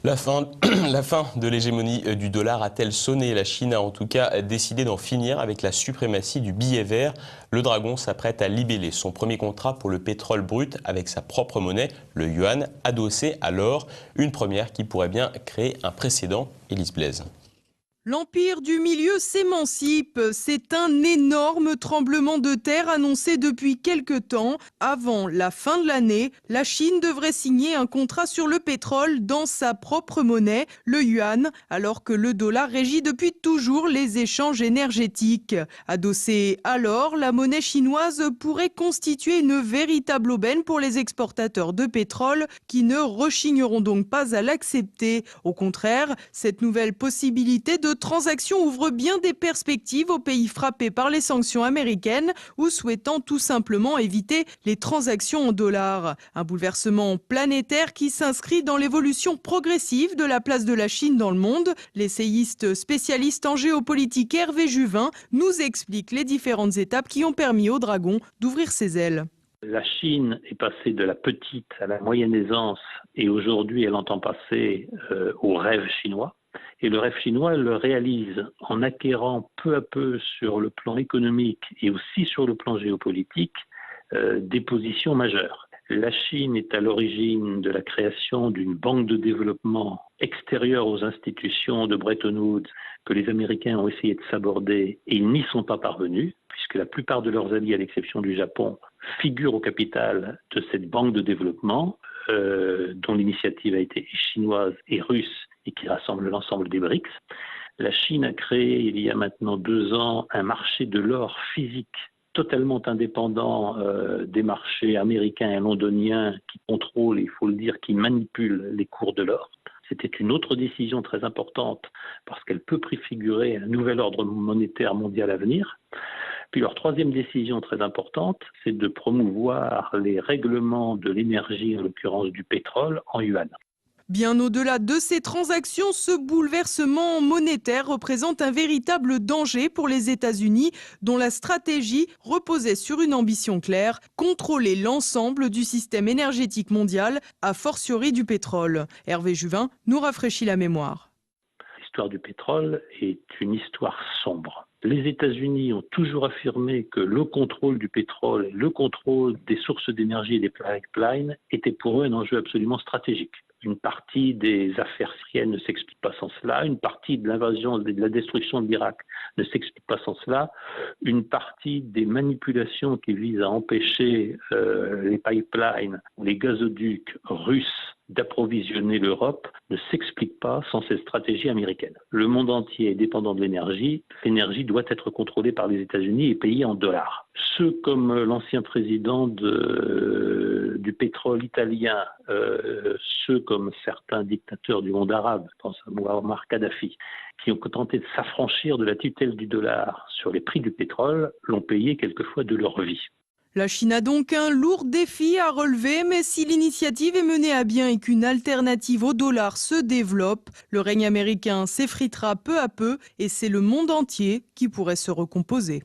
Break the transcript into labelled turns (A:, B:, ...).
A: La fin, la fin de l'hégémonie du dollar a-t-elle sonné? La Chine a en tout cas décidé d'en finir avec la suprématie du billet vert. Le dragon s'apprête à libeller son premier contrat pour le pétrole brut avec sa propre monnaie, le yuan, adossé à l'or. Une première qui pourrait bien créer un précédent. Élise Blaise.
B: L'Empire du Milieu s'émancipe. C'est un énorme tremblement de terre annoncé depuis quelque temps. Avant la fin de l'année, la Chine devrait signer un contrat sur le pétrole dans sa propre monnaie, le yuan, alors que le dollar régit depuis toujours les échanges énergétiques. Adossée à l'or, la monnaie chinoise pourrait constituer une véritable aubaine pour les exportateurs de pétrole qui ne rechigneront donc pas à l'accepter. Au contraire, cette nouvelle possibilité de transaction ouvre bien des perspectives aux pays frappés par les sanctions américaines ou souhaitant tout simplement éviter les transactions en dollars. Un bouleversement planétaire qui s'inscrit dans l'évolution progressive de la place de la Chine dans le monde. L'essayiste spécialiste en géopolitique Hervé Juvin nous explique les différentes étapes qui ont permis au dragon d'ouvrir ses ailes.
C: La Chine est passée de la petite à la moyenne aisance et aujourd'hui elle entend passer au rêve chinois. Et le rêve chinois, elle le réalise en acquérant peu à peu sur le plan économique et aussi sur le plan géopolitique des positions majeures. La Chine est à l'origine de la création d'une banque de développement extérieure aux institutions de Bretton Woods que les Américains ont essayé de s'aborder et ils n'y sont pas parvenus, puisque la plupart de leurs alliés, à l'exception du Japon, figurent au capital de cette banque de développement dont l'initiative a été chinoise et russe et qui rassemble l'ensemble des BRICS. La Chine a créé il y a maintenant 2 ans un marché de l'or physique totalement indépendant des marchés américains et londoniens qui contrôlent, il faut le dire, qui manipulent les cours de l'or. C'était une autre décision très importante parce qu'elle peut préfigurer un nouvel ordre monétaire mondial à venir. Puis leur troisième décision très importante, c'est de promouvoir les règlements de l'énergie, en l'occurrence du pétrole, en yuan.
B: Bien au-delà de ces transactions, ce bouleversement monétaire représente un véritable danger pour les États-Unis, dont la stratégie reposait sur une ambition claire, contrôler l'ensemble du système énergétique mondial, a fortiori du pétrole. Hervé Juvin nous rafraîchit la mémoire.
C: L'histoire du pétrole est une histoire sombre. Les États-Unis ont toujours affirmé que le contrôle du pétrole, le contrôle des sources d'énergie et des pipelines était pour eux un enjeu absolument stratégique. Une partie des affaires syriennes ne s'explique pas sans cela. Une partie de l'invasion, de la destruction de l'Irak ne s'explique pas sans cela. Une partie des manipulations qui visent à empêcher les pipelines, les gazoducs russes d'approvisionner l'Europe ne s'explique pas sans cette stratégie américaine. Le monde entier est dépendant de l'énergie. L'énergie doit être contrôlée par les États-Unis et payée en dollars. Ceux comme l'ancien président du pétrole italien, ceux comme certains dictateurs du monde arabe, je pense à Muammar Kadhafi, qui ont tenté de s'affranchir de la tutelle du dollar sur les prix du pétrole, l'ont payé quelquefois de leur vie.
B: La Chine a donc un lourd défi à relever, mais si l'initiative est menée à bien et qu'une alternative au dollar se développe, le règne américain s'effritera peu à peu et c'est le monde entier qui pourrait se recomposer.